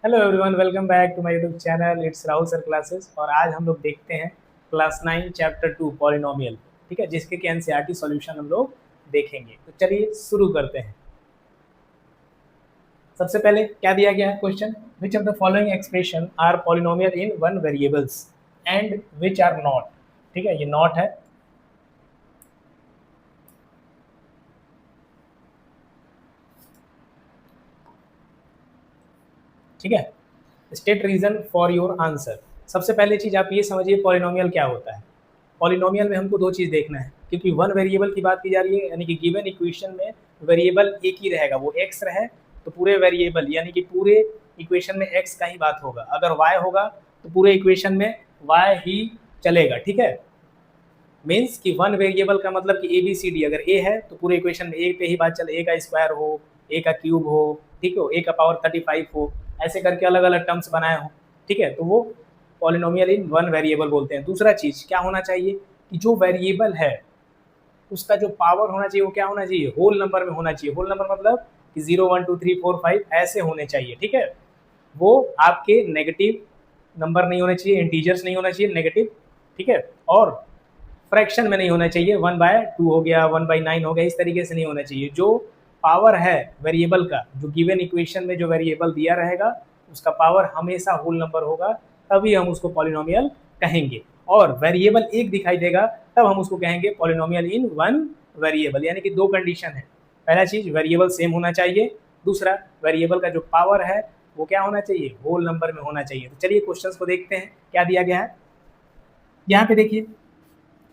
Hello everyone, welcome back to my YouTube channel. It's Rahul sir classes. और आज हम लोग देखते हैं क्लास 9 चैप्टर 2 पॉलिनोमियल। ठीक है, जिसके के एनसीईआरटी सॉल्यूशन हम लोग देखेंगे। तो चलिए शुरू करते हैं। सबसे पहले क्या दिया गया है question, which of the following expression are polynomial in one variables and which are not. ठीक है, ये नॉट है। ठीक है, state reason for your answer. सबसे पहले चीज आप ये समझिए पॉलिनोमियल क्या होता है। पॉलिनोमियल में हमको दो चीज देखना है, क्योंकि वन वेरिएबल की बात की जा रही है, यानी कि गिवन इक्वेशन में वेरिएबल एक ही रहेगा, वो एक्स रहे तो पूरे वेरिएबल यानी कि पूरे इक्वेशन में एक्स का ही बात होगा। अगर वाई होगा तो पूरे इक्वेशन में वाई ही चलेगा। ठीक है, मीन्स कि वन वेरिएबल का मतलब कि ए बी सी डी, अगर ए है तो पूरे इक्वेशन में ए पे ही बात चले, ए का स्क्वायर हो, ए का क्यूब हो, ठीक हो, ए का पावर 35 हो, ऐसे करके अलग अलग टर्म्स बनाए हो। ठीक है, तो वो पॉलिनोमियल इन वन वेरिएबल बोलते हैं। दूसरा चीज क्या होना चाहिए कि जो वेरिएबल है उसका जो पावर होना चाहिए वो क्या होना चाहिए, होल नंबर में होना चाहिए। होल नंबर मतलब कि 0 1 2 3 4 5 ऐसे होने चाहिए। ठीक है, वो आपके नेगेटिव नंबर नहीं होने चाहिए, इंटीजर्स नहीं होना चाहिए नेगेटिव। ठीक है, और फ्रैक्शन में नहीं होना चाहिए, 1/2 हो गया, 1/9 हो गया, इस तरीके से नहीं होना चाहिए। जो पावर है वेरिएबल का, जो गिवन इक्वेशन में जो वेरिएबल दिया रहेगा उसका पावर हमेशा होल नंबर होगा, तभी हम उसको पॉलिनोमियल कहेंगे। और वेरिएबल एक दिखाई देगा तब हम उसको कहेंगे पॉलिनोमियल इन वन वेरिएबल। यानी कि दो कंडीशन है, पहला चीज वेरिएबल सेम होना चाहिए, दूसरा वेरिएबल का जो पावर है वो क्या होना चाहिए, होल नंबर में होना चाहिए। तो चलिए क्वेश्चंस को देखते हैं क्या दिया गया है। यहाँ पे देखिए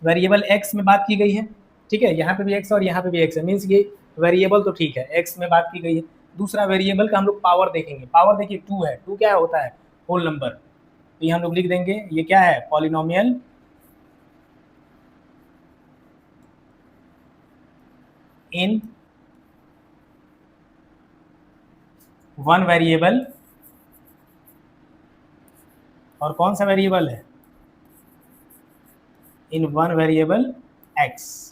वेरिएबल एक्स में बात की गई है। ठीक है, यहाँ पे भी एक्स और यहाँ पे भी एक्स है, मीन्स ये वेरिएबल तो ठीक है, एक्स में बात की गई है। दूसरा वेरिएबल का हम लोग पावर देखेंगे। पावर देखिए 2 है, 2 क्या होता है, होल नंबर। तो ये हम लोग लिख देंगे, ये क्या है, पॉलिनोमियल इन वन वेरिएबल। और कौन सा वेरिएबल है, इन वन वेरिएबल एक्स।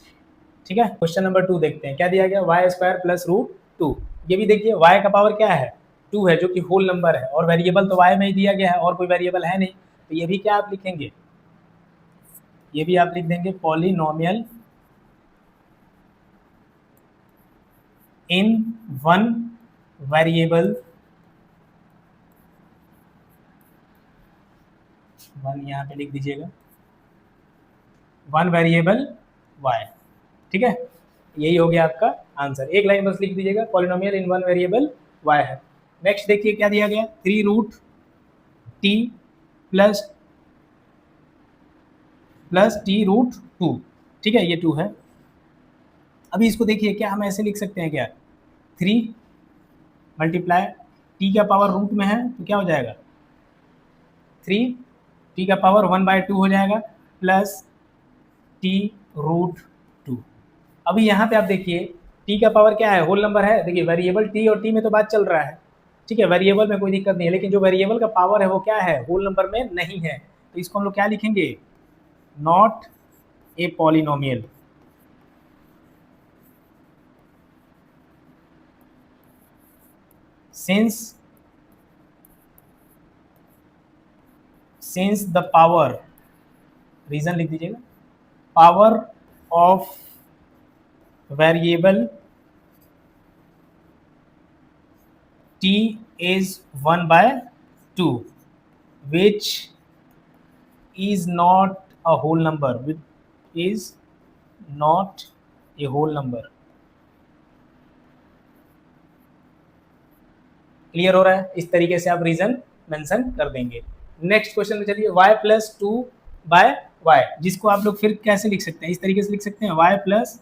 ठीक है, क्वेश्चन नंबर 2 देखते हैं क्या दिया गया, वाई स्क्वायर प्लस रूट 2। ये भी देखिए वाई का पावर क्या है, 2 है, जो कि होल नंबर है, और वेरिएबल तो वाई में ही दिया गया है और कोई वेरिएबल है नहीं। तो ये भी क्या आप लिखेंगे, ये भी आप लिख देंगे polynomial in one variable. One यहाँ पे लिख दीजिएगा, वन वेरिएबल वाई। ठीक है, यही हो गया आपका आंसर। एक लाइन बस लिख दीजिएगा, polynomial in one variable y है। नेक्स्ट देखिए क्या दिया गया, 3√t प्लस t√2। ठीक है, ये 2 है। अभी इसको देखिए, क्या हम ऐसे लिख सकते हैं क्या, 3 मल्टीप्लाई टी का पावर रूट में है तो क्या हो जाएगा, 3 टी का पावर 1/2 हो जाएगा प्लस t√2। अभी यहाँ पे आप देखिए टी का पावर क्या है, होल नंबर है। देखिए वेरिएबल टी और टी में तो बात चल रहा है। ठीक है, वेरिएबल में कोई दिक्कत नहीं है, लेकिन जो वेरिएबल का पावर है वो क्या है, होल नंबर में नहीं है। तो इसको हम लोग क्या लिखेंगे, not a polynomial. Since the power, reason लिख दीजिएगा, power of variable t is 1/2 which is not a whole number, which is not a whole number। Clear हो रहा है, इस तरीके से आप रीजन मेंशन कर देंगे। नेक्स्ट क्वेश्चन में चलिए, y प्लस 2/y, जिसको आप लोग फिर कैसे लिख सकते हैं, इस तरीके से लिख सकते हैं, y plus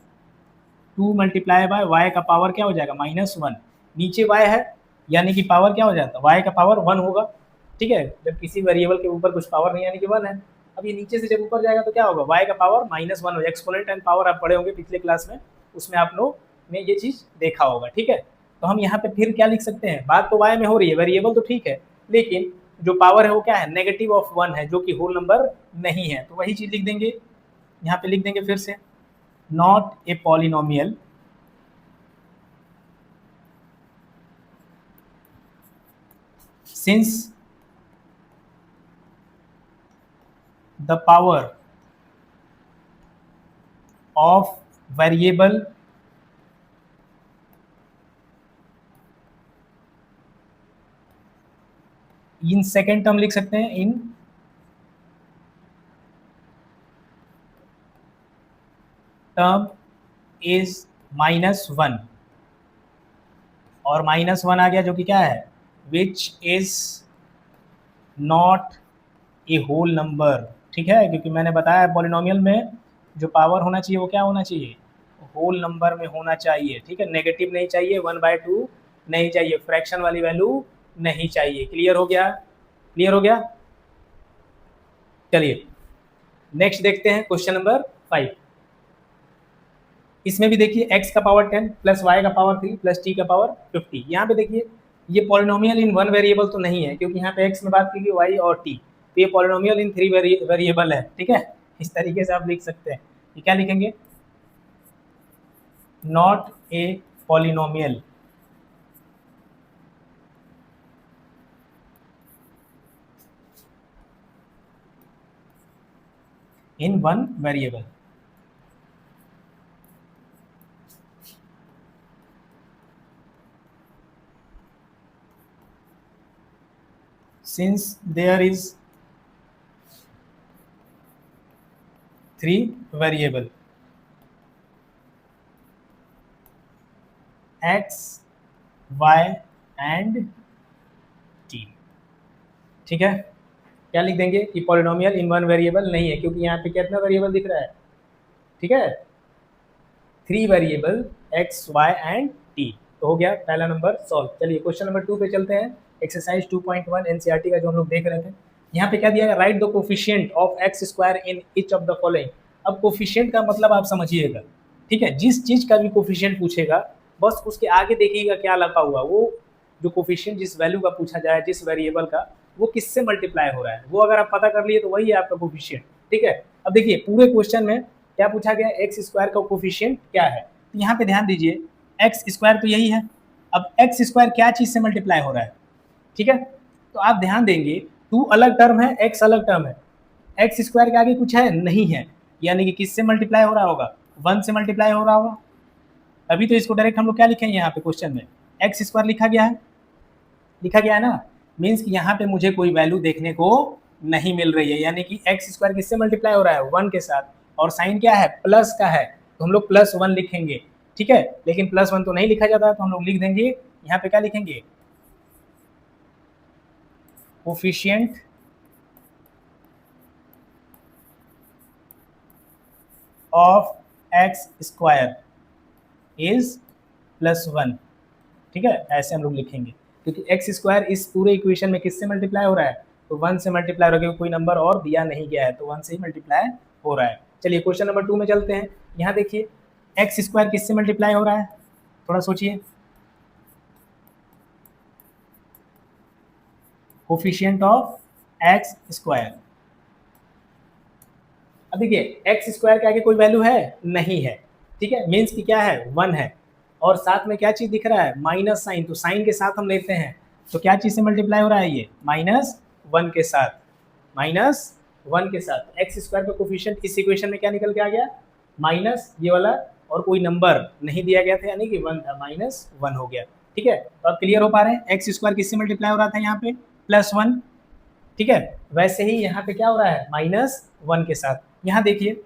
2 multiply by y का पावर क्या हो जाएगा, -1। नीचे y है यानी कि पावर क्या हो जाता है, y का पावर 1 होगा। ठीक है, जब किसी वेरिएबल के ऊपर कुछ पावर नहीं यानी कि 1 है। अब ये नीचे से जब ऊपर जाएगा तो क्या होगा, y का पावर -1 हो जाएगा। एक्सपोनेंट एंड पावर आप पढ़े होंगे पिछले क्लास में, उसमें आप लोग ने ये चीज़ देखा होगा। ठीक है, तो हम यहाँ पे फिर क्या लिख सकते हैं, बात तो y में हो रही है, वेरिएबल तो ठीक है, लेकिन जो पावर है वो क्या है, -1 है, जो कि होल नंबर नहीं है। तो वही चीज़ लिख देंगे, यहाँ पे लिख देंगे फिर से, not a polynomial since the power of variable in second term लिख सकते हैं, इन टर्म इज -1, और -1 आ गया जो कि क्या है, which is not a whole number. ठीक है, क्योंकि मैंने बताया पॉलिनोमियल में जो पावर होना चाहिए वो क्या होना चाहिए, होल नंबर में होना चाहिए। ठीक है, नेगेटिव नहीं चाहिए, 1/2 नहीं चाहिए, फ्रैक्शन वाली वैल्यू नहीं चाहिए। क्लियर हो गया, क्लियर हो गया। चलिए नेक्स्ट देखते हैं क्वेश्चन नंबर 5। इसमें भी देखिए x का पावर 10 प्लस y का पावर 3 प्लस t का पावर 50। यहाँ पे देखिए ये पॉलिनोमियल इन वन वेरिएबल तो नहीं है, क्योंकि यहाँ पे x में बात की गई y और t, तो ये पॉलिनोमियल इन 3 वेरिएबल है। ठीक है, इस तरीके से आप लिख सकते हैं। ये क्या लिखेंगे, not a polynomial in one variable. Since there is 3 variable x, y and t। ठीक है, क्या लिख देंगे कि पॉलिनोमियल इन वन वेरिएबल नहीं है, क्योंकि यहाँ पे कितना वेरिएबल दिख रहा है। ठीक है, 3 variable x, y and t। तो हो गया पहला नंबर सॉल्व। चलिए क्वेश्चन नंबर 2 पे चलते हैं। एक्सरसाइज 2.1 एनसीईआरटी का जो हम लोग देख रहे थे, यहाँ पे क्या दिया है, right the coefficient of x square in each of the following. अब कोफिशिएंट का मतलब आप समझिएगा। ठीक है, जिस चीज का भी कोफिशिएंट पूछेगा बस उसके आगे देखिएगा क्या लगा हुआ, वो जो कोफिशिएंट जिस वैल्यू का पूछा जाए, जिस वेरिएबल का, वो किससे मल्टीप्लाई हो रहा है, वो अगर आप पता कर लिए तो वही है आपका कोफिशिएंट। ठीक है, अब देखिए पूरे क्वेश्चन में क्या पूछा गया, एक्स स्क्वायर का कोफिशिएंट क्या है। तो यहाँ पे ध्यान दीजिए, एक्स स्क्वायर तो यही है। अब एक्स स्क्वायर क्या चीज से मल्टीप्लाई हो रहा है। ठीक है, तो आप ध्यान देंगे, 2 अलग टर्म है, x अलग टर्म है, एक्स स्क्वायर के आगे कुछ है नहीं है, यानी कि किससे मल्टीप्लाई हो रहा होगा, 1 से मल्टीप्लाई हो रहा होगा। अभी तो इसको डायरेक्ट हम लोग क्या लिखेंगे, यहाँ पे क्वेश्चन में एक्स स्क्वायर लिखा गया है, लिखा गया है ना, मीन्स कि यहाँ पे मुझे कोई वैल्यू देखने को नहीं मिल रही है, यानी कि एक्स स्क्वायर किससे मल्टीप्लाई हो रहा है, 1 के साथ, और साइन क्या है, प्लस का है, तो हम लोग +1 लिखेंगे। ठीक है, लेकिन +1 तो नहीं लिखा जाता, तो हम लोग लिख देंगे यहाँ पे क्या लिखेंगे, coefficient of x square is +1। ठीक है, ऐसे हम लोग लिखेंगे, क्योंकि एक्स स्क्वायर इस पूरे इक्वेशन में किससे मल्टीप्लाई हो रहा है, तो 1 से मल्टीप्लाई हो रहा है, क्योंकि कोई नंबर और दिया नहीं गया है, तो 1 से ही मल्टीप्लाई हो रहा है। चलिए क्वेश्चन नंबर 2 में चलते हैं। यहाँ देखिए एक्स स्क्वायर किससे मल्टीप्लाई हो रहा है, थोड़ा सोचिए, कोफिशिएंट ऑफ एक्स स्क्वायर। अब देखिए एक्स स्क्वायर के आगे कोई वैल्यू है नहीं है। ठीक है, मीन्स कि क्या है, 1 है, और साथ में क्या चीज दिख रहा है, माइनस साइन, तो साइन के साथ हम लेते हैं, तो क्या चीज से मल्टीप्लाई हो रहा है, ये -1 के साथ, -1 के साथ। एक्स स्क्वायर का कोफिशिएंट इस इक्वेशन में क्या निकल के आ गया, माइनस ये वाला, और कोई नंबर नहीं दिया गया था, यानी कि 1 था, -1 हो गया। ठीक है, तो अब क्लियर हो पा रहे हैं, एक्स स्क्वायर किससे मल्टीप्लाई हो रहा था यहाँ पे, +1। ठीक है, वैसे ही यहाँ पे क्या हो रहा है, -1 के साथ। यहाँ देखिए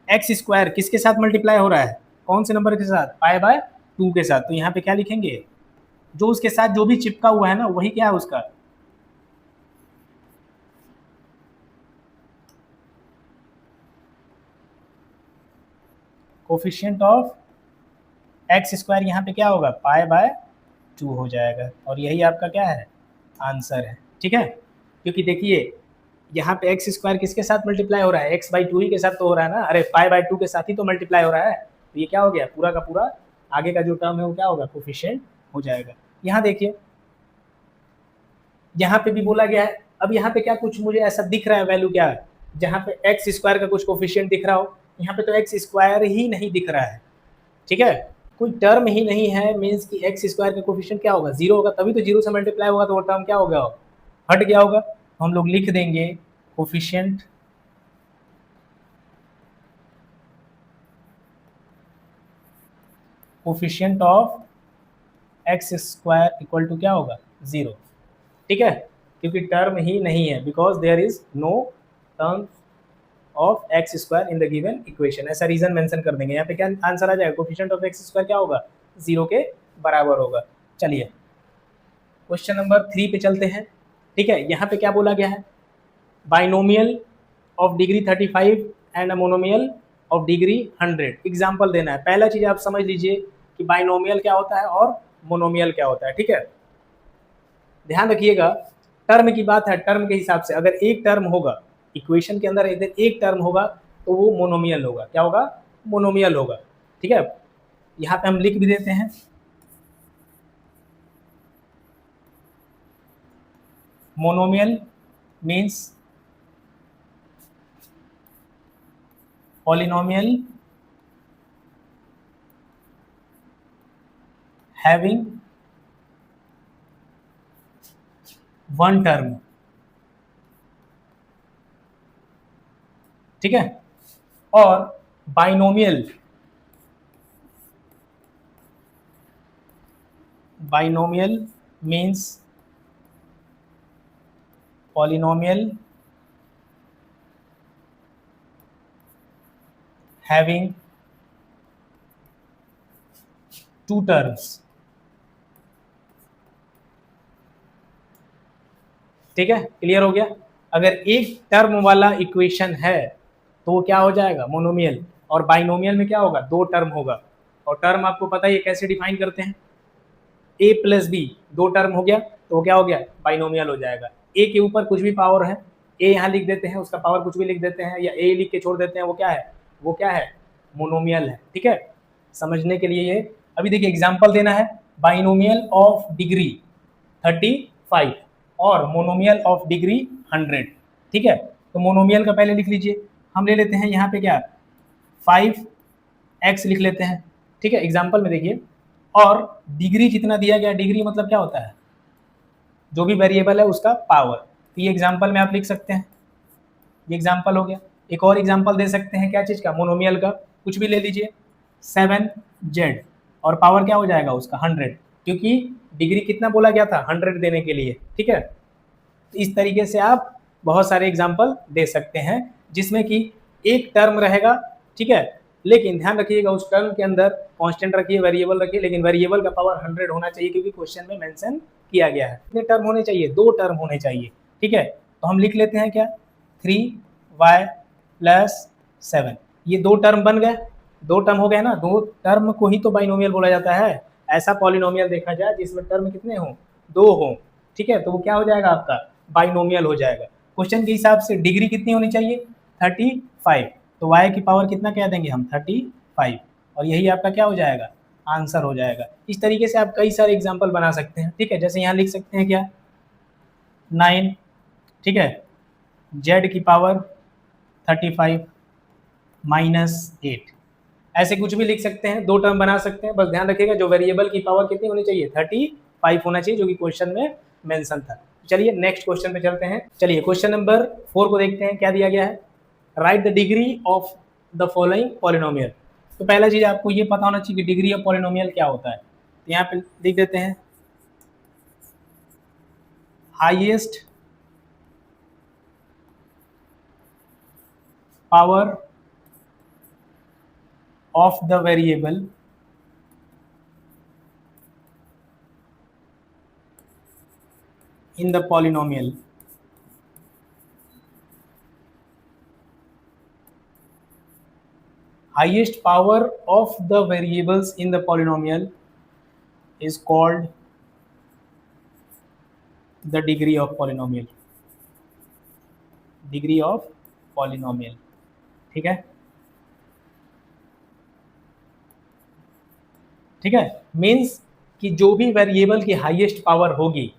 एक्स स्क्वायर किसके साथ मल्टीप्लाई हो रहा है, कौन से नंबर के साथ, π/2 के साथ, तो यहाँ पे क्या लिखेंगे, जो उसके साथ जो भी चिपका हुआ है ना, वही क्या है उसका, कोफिशिएंट ऑफ एक्स स्क्वायर, यहाँ पे क्या होगा, π/2 हो जाएगा, और यही आपका क्या है, आंसर है। ठीक है, क्योंकि देखिए यहाँ पे एक्स स्क्वायर किसके साथ मल्टीप्लाई हो रहा है, x/2 ही के साथ तो हो रहा है ना, अरे π/2 के साथ ही तो मल्टीप्लाई हो रहा है, तो ये क्या हो गया, पूरा का पूरा आगे का जो टर्म है वो क्या होगा, कोफिशिएंट हो जाएगा। यहाँ देखिए यहाँ पे भी बोला गया है, अब यहाँ पे क्या कुछ मुझे ऐसा दिख रहा है वैल्यू, क्या है जहाँ पे एक्स स्क्वायर का कुछ कोफिशिएंट दिख रहा हो, यहाँ पे तो एक्स स्क्वायर ही नहीं दिख रहा है। ठीक है, कोई टर्म ही नहीं है मीन्स कि एक्स स्क्वायर का कोफिशिएंट क्या होगा, जीरो होगा, तभी तो जीरो से मल्टीप्लाई होगा, तो वो टर्म क्या होगा, हट गया होगा। हम लोग लिख देंगे coefficient coefficient of x square equal to क्या होगा, जीरो। ठीक है, क्योंकि टर्म ही नहीं है, because there is no term of x square in the given equation, ऐसा रीजन मेंशन कर देंगे। यहाँ पे क्या आंसर आ जाएगा, कोफिशिएंट ऑफ एक्स स्क्वायर क्या होगा, जीरो के बराबर होगा। चलिए क्वेश्चन नंबर 3 पे चलते हैं। ठीक है, यहाँ पे क्या बोला गया है, binomial of degree 35 and a monomial of degree 100। Example देना है। पहला चीज आप समझ लीजिए कि बाइनोमियल क्या होता है और मोनोमियल क्या होता है। ठीक है, ध्यान रखिएगा, टर्म की बात है, टर्म के हिसाब से अगर एक टर्म होगा इक्वेशन के अंदर, इधर एक टर्म होगा तो वो मोनोमियल होगा। क्या होगा, मोनोमियल होगा। ठीक है, यहाँ पे हम लिख भी देते हैं, monomial means polynomial having one term। ठीक है, और binomial means polynomial having two terms। ठीक है, क्लियर हो गया। अगर एक टर्म वाला इक्वेशन है तो वो क्या हो जाएगा, मोनोमियल। और बाइनोमियल में क्या होगा, दो टर्म होगा। और टर्म आपको पता है ये कैसे डिफाइन करते हैं, a प्लस बी, दो टर्म हो गया तो वो क्या हो गया, बाइनोमियल हो जाएगा। a के ऊपर कुछ भी पावर है, a यहाँ लिख देते हैं, उसका पावर कुछ भी लिख देते हैं, या a लिख के छोड़ देते हैं, वो क्या है, मोनोमियल है। ठीक है, समझने के लिए ये अभी देखिए एग्जांपल देना है, बाइनोमियल ऑफ डिग्री 35 और मोनोमियल ऑफ डिग्री 100। ठीक है, तो मोनोमियल का पहले लिख लीजिए, हम ले लेते हैं यहाँ पे क्या, 5x लिख लेते हैं। ठीक है, एग्जाम्पल में देखिए, और डिग्री जितना दिया गया, डिग्री मतलब क्या होता है, जो भी वेरिएबल है उसका पावर। तो ये एग्जाम्पल में आप लिख सकते हैं, ये एग्जाम्पल हो गया। एक और एग्जाम्पल दे सकते हैं, क्या चीज़ का, मोनोमियल का, कुछ भी ले लीजिए, 7z, और पावर क्या हो जाएगा उसका 100, क्योंकि डिग्री कितना बोला गया था, 100 देने के लिए। ठीक है, तो इस तरीके से आप बहुत सारे एग्जाम्पल दे सकते हैं जिसमें कि एक टर्म रहेगा। ठीक है, लेकिन ध्यान रखिएगा उस टर्म के अंदर कांस्टेंट रखिए, वेरिएबल रखिए, लेकिन वेरिएबल का पावर 100 होना चाहिए, क्योंकि क्वेश्चन में मेंशन किया गया है। कितने टर्म होने चाहिए, दो टर्म होने चाहिए। ठीक है, तो हम लिख लेते हैं क्या, 3y प्लस 7, ये दो टर्म बन गए, दो टर्म हो गए ना, दो टर्म को ही तो बाइनोमियल बोला जाता है। ऐसा पॉलिनोमियल देखा जाए जिसमें टर्म कितने हों, दो हों। ठीक है, तो वो क्या हो जाएगा आपका, बाइनोमियल हो जाएगा। क्वेश्चन के हिसाब से डिग्री कितनी होनी चाहिए, 35, तो y की पावर कितना कह देंगे हम, 35, और यही आपका क्या हो जाएगा, आंसर हो जाएगा। इस तरीके से आप कई सारे एग्जाम्पल बना सकते हैं। ठीक है, जैसे यहाँ लिख सकते हैं क्या, 9, ठीक है, z की पावर 35 माइनस 8, ऐसे कुछ भी लिख सकते हैं, दो टर्म बना सकते हैं। बस ध्यान रखिएगा जो वेरिएबल की पावर कितनी होनी चाहिए, 35 होना चाहिए, जो कि क्वेश्चन में मेंशन था। चलिए नेक्स्ट क्वेश्चन पे चलते हैं। चलिए क्वेश्चन नंबर 4 को देखते हैं, क्या दिया गया है, right the degree of the following polynomial. तो पहला चीज आपको ये पता होना चाहिए कि डिग्री ऑफ पॉलिनोमियल क्या होता है। तो यहाँ पे लिख देते हैं, highest power of the variable in the polynomial highest power of the variables in the polynomial is called the degree of polynomial, degree of polynomial। ठीक है, ठीक है, मीन्स कि जो भी वेरिएबल की हाईएस्ट पावर होगी,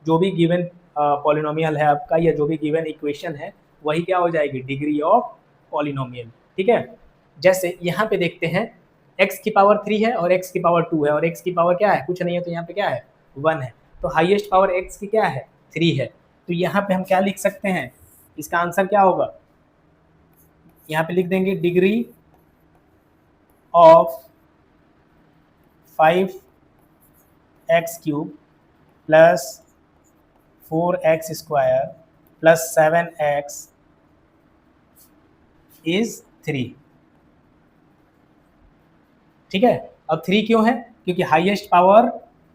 जो भी गिवन पॉलिनोमियल है आपका, या जो भी गिवन इक्वेशन है, वही क्या हो जाएगी, डिग्री ऑफ पॉलिनोमियल। ठीक है, जैसे यहाँ पे देखते हैं x की पावर 3 है और x की पावर 2 है और x की पावर क्या है, कुछ नहीं है, तो यहाँ पे क्या है 1 है, तो हाईएस्ट पावर x की क्या है 3 है। तो यहाँ पे हम क्या लिख सकते हैं, इसका आंसर क्या होगा, यहाँ पे लिख देंगे degree of 5x³ plus 4x² plus 7x is 3। ठीक है, अब 3 क्यों है, क्योंकि highest power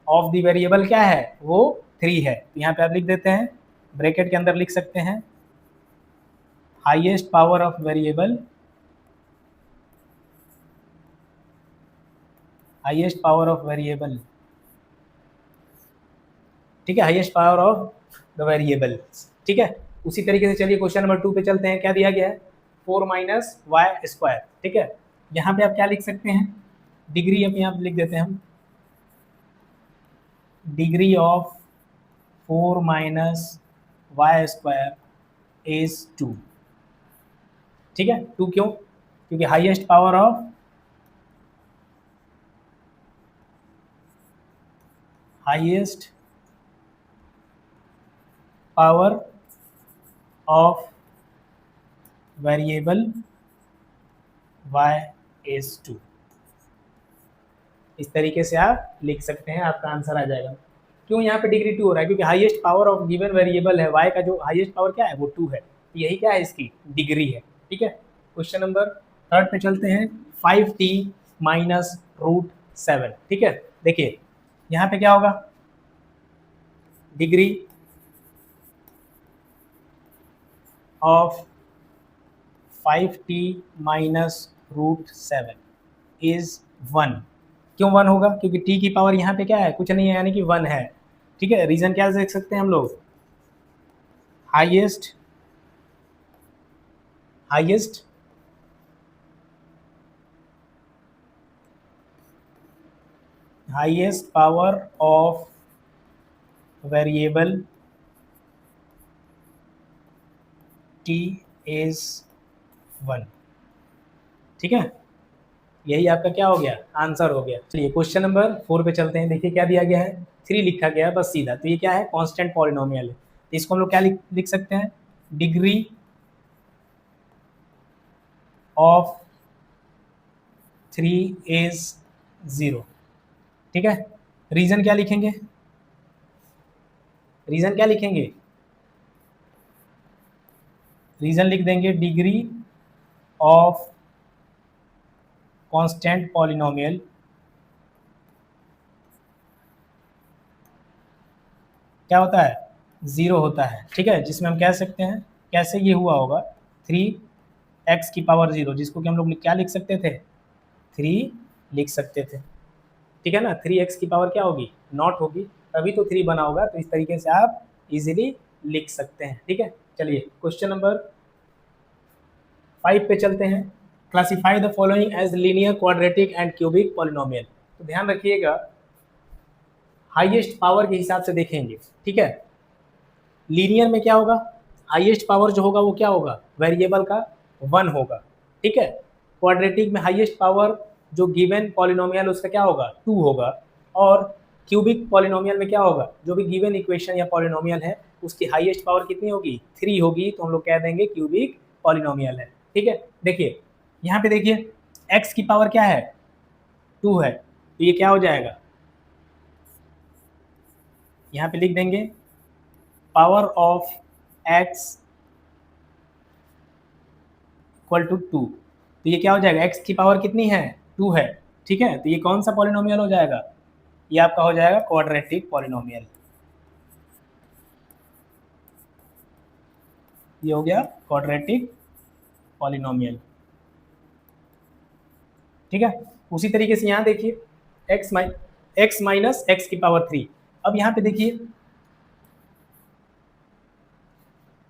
of the variable क्या है, वो 3 है। यहाँ पे आप लिख देते हैं, ब्रैकेट के अंदर लिख सकते हैं highest power of variable, highest power of variable, ठीक है, highest power of the variable. ठीक है, उसी तरीके से चलिए क्वेश्चन नंबर 2 पे चलते हैं। क्या दिया गया है, 4 माइनस वाई स्क्वायर। ठीक है, यहाँ पे आप क्या लिख सकते हैं, डिग्री अब यहाँ पे लिख देते हैं हम, degree of 4 minus y square is 2। ठीक है, 2 क्यों, क्योंकि highest power of, highest power of variable y is 2। इस तरीके से आप लिख सकते हैं, आपका आंसर आ जाएगा। क्यों यहाँ पे डिग्री 2 हो रहा है, क्योंकि highest power of given variable है y का, जो हाईएस्ट पावर क्या है वो 2 है, यही क्या है इसकी डिग्री है। ठीक है, क्वेश्चन नंबर 3 पे चलते हैं, 5t माइनस रूट 7। ठीक है, देखिए यहाँ पे क्या होगा, degree of 5t minus root 7 is 1। क्यों 1 होगा, क्योंकि t की पावर यहाँ पे क्या है, कुछ नहीं है, यानी कि 1 है। ठीक है, रीजन क्या देख सकते हैं हम लोग, highest power of variable t is 1। ठीक है, यही आपका क्या हो गया, आंसर हो गया। चलिए क्वेश्चन नंबर 4 पे चलते हैं। देखिए क्या दिया गया है, 3 लिखा गया है बस सीधा, तो ये क्या है, कांस्टेंट पॉलिनोमियल है, तो इसको हम लोग क्या लिख सकते हैं, डिग्री ऑफ 3 इज 0। ठीक है, रीजन क्या लिखेंगे, रीजन क्या लिखेंगे, रीजन लिख देंगे डिग्री ऑफ कांस्टेंट पॉलिनोमियल क्या होता है, 0 होता है। ठीक है, जिसमें हम कह सकते हैं कैसे ये हुआ होगा, 3x की पावर 0, जिसको कि हम लोग क्या लिख सकते थे, 3 लिख सकते थे। ठीक है ना, 3x की पावर क्या होगी, नॉट होगी, तभी तो 3 बना होगा, तो इस तरीके से आप इजीली लिख सकते हैं। ठीक है, चलिए क्वेश्चन नंबर 5 पे चलते हैं। Classify the following as linear, quadratic and cubic polynomial. तो ध्यान रखिएगा, हाईएस्ट पावर के हिसाब से देखेंगे। ठीक है, लीनियर में क्या होगा, हाईएस्ट पावर जो होगा वो क्या होगा, वेरिएबल का 1 होगा। ठीक है, क्वाड्रेटिक में हाईएस्ट पावर जो गिवन पॉलिनोमियल उसका क्या होगा, 2 होगा, और क्यूबिक पॉलिनोमियल में क्या होगा, जो भी गिवन इक्वेशन या पॉलिनोमियल है उसकी हाईएस्ट पावर कितनी होगी, 3 होगी, तो हम लोग कह देंगे क्यूबिक पॉलिनोमियल है। ठीक है, देखिए यहाँ पे देखिए x की पावर क्या है, 2 है, तो ये क्या हो जाएगा, यहाँ पे लिख देंगे power of x equal to 2, तो ये क्या हो जाएगा, x की पावर कितनी है, 2 है। ठीक है, तो ये कौन सा पॉलिनोमियल हो जाएगा, ये आपका हो जाएगा क्वाड्रेटिक पॉलिनोमियल। ये हो गया क्वाड्रेटिक पॉलिनोमियल। ठीक है, उसी तरीके से यहाँ देखिए x माइनस एक्स की पावर 3। अब यहाँ पे देखिए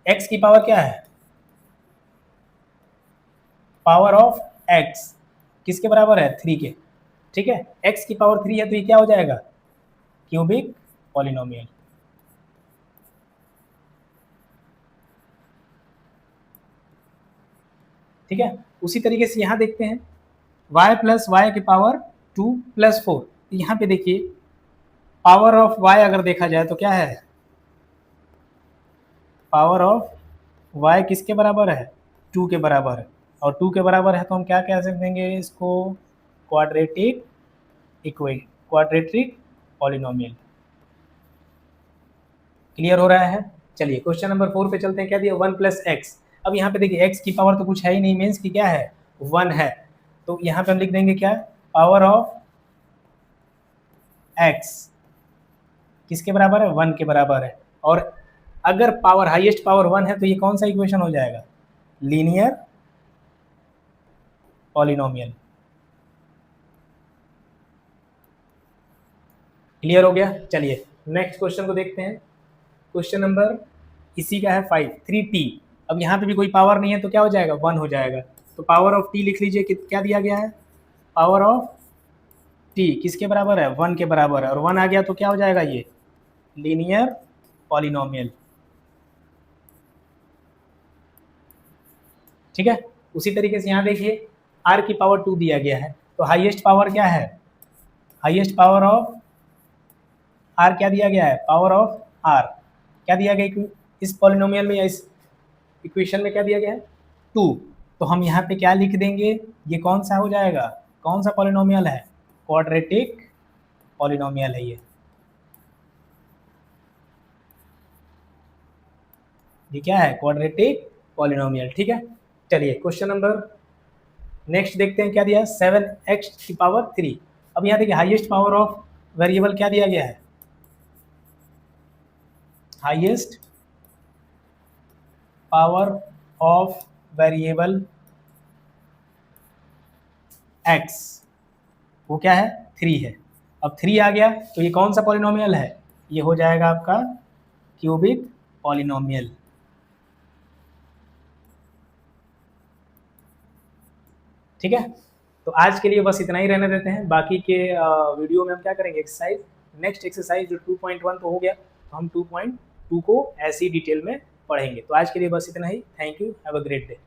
x की पावर क्या है, पावर ऑफ x किसके बराबर है, 3 के। ठीक है, x की पावर 3 है, तो ये क्या हो जाएगा, क्यूबिक पॉलिनोमियल। ठीक है, उसी तरीके से यहाँ देखते हैं y प्लस वाई की पावर 2 प्लस 4। यहाँ पे देखिए पावर ऑफ y अगर देखा जाए तो क्या है, पावर ऑफ y किसके बराबर है, 2 के बराबर है, और 2 के बराबर है तो हम क्या कह देंगे इसको, क्वाड्रेटिक क्वाड्रेटिक पॉलिनोमियल। क्लियर हो रहा है। चलिए क्वेश्चन नंबर 4 पे चलते हैं। क्या दिया, 1 प्लस एक्स। अब यहाँ पे देखिए x की पावर तो कुछ है ही नहीं, मीन्स कि क्या है, 1 है, तो यहाँ पे हम लिख देंगे क्या, पावर ऑफ x किसके बराबर है, 1 के बराबर है। और अगर पावर हाईएस्ट पावर 1 है तो ये कौन सा इक्वेशन हो जाएगा, लीनियर पॉलिनोमियल। क्लियर हो गया। चलिए नेक्स्ट क्वेश्चन को देखते हैं। क्वेश्चन नंबर इसी का है 5, 3t। अब यहाँ पे भी कोई पावर नहीं है तो क्या हो जाएगा, 1 हो जाएगा। तो पावर ऑफ t लिख लीजिए, क्या दिया गया है, पावर ऑफ t किसके बराबर है, 1 के बराबर है, और 1 आ गया तो क्या हो जाएगा, ये लीनियर पॉलिनोमियल। ठीक है। उसी तरीके से यहाँ देखिए r की पावर 2 दिया गया है, तो हाईएस्ट पावर क्या है, हाईएस्ट पावर ऑफ r क्या दिया गया है, पावर ऑफ r क्या दिया गया इस पॉलिनोमियल में या इस इक्वेशन में, क्या दिया गया है, 2। तो हम यहाँ पे क्या लिख देंगे, ये कौन सा हो जाएगा, कौन सा पॉलिनोमियल है, क्वाड्रेटिक पॉलिनोमियल है ये क्या है, क्वाड्रेटिक पॉलिनोमियल। ठीक है। चलिए क्वेश्चन नंबर नेक्स्ट देखते हैं। क्या दिया, 7x की पावर 3। अब यहाँ देखिए हाईएस्ट पावर ऑफ वेरिएबल क्या दिया गया है, highest power of variable x वो क्या है, 3 है। अब 3 आ गया तो ये कौन सा पॉलिनोमियल है, ये हो जाएगा आपका क्यूबिक पॉलिनोमियल। ठीक है। तो आज के लिए बस इतना ही रहने देते हैं, बाकी के वीडियो में हम क्या करेंगे, एक्सरसाइज, नेक्स्ट एक्सरसाइज जो 2.1 तो हो गया, तो हम 2.2 को ऐसी डिटेल में पढ़ेंगे। तो आज के लिए बस इतना ही। Thank you, have a great day.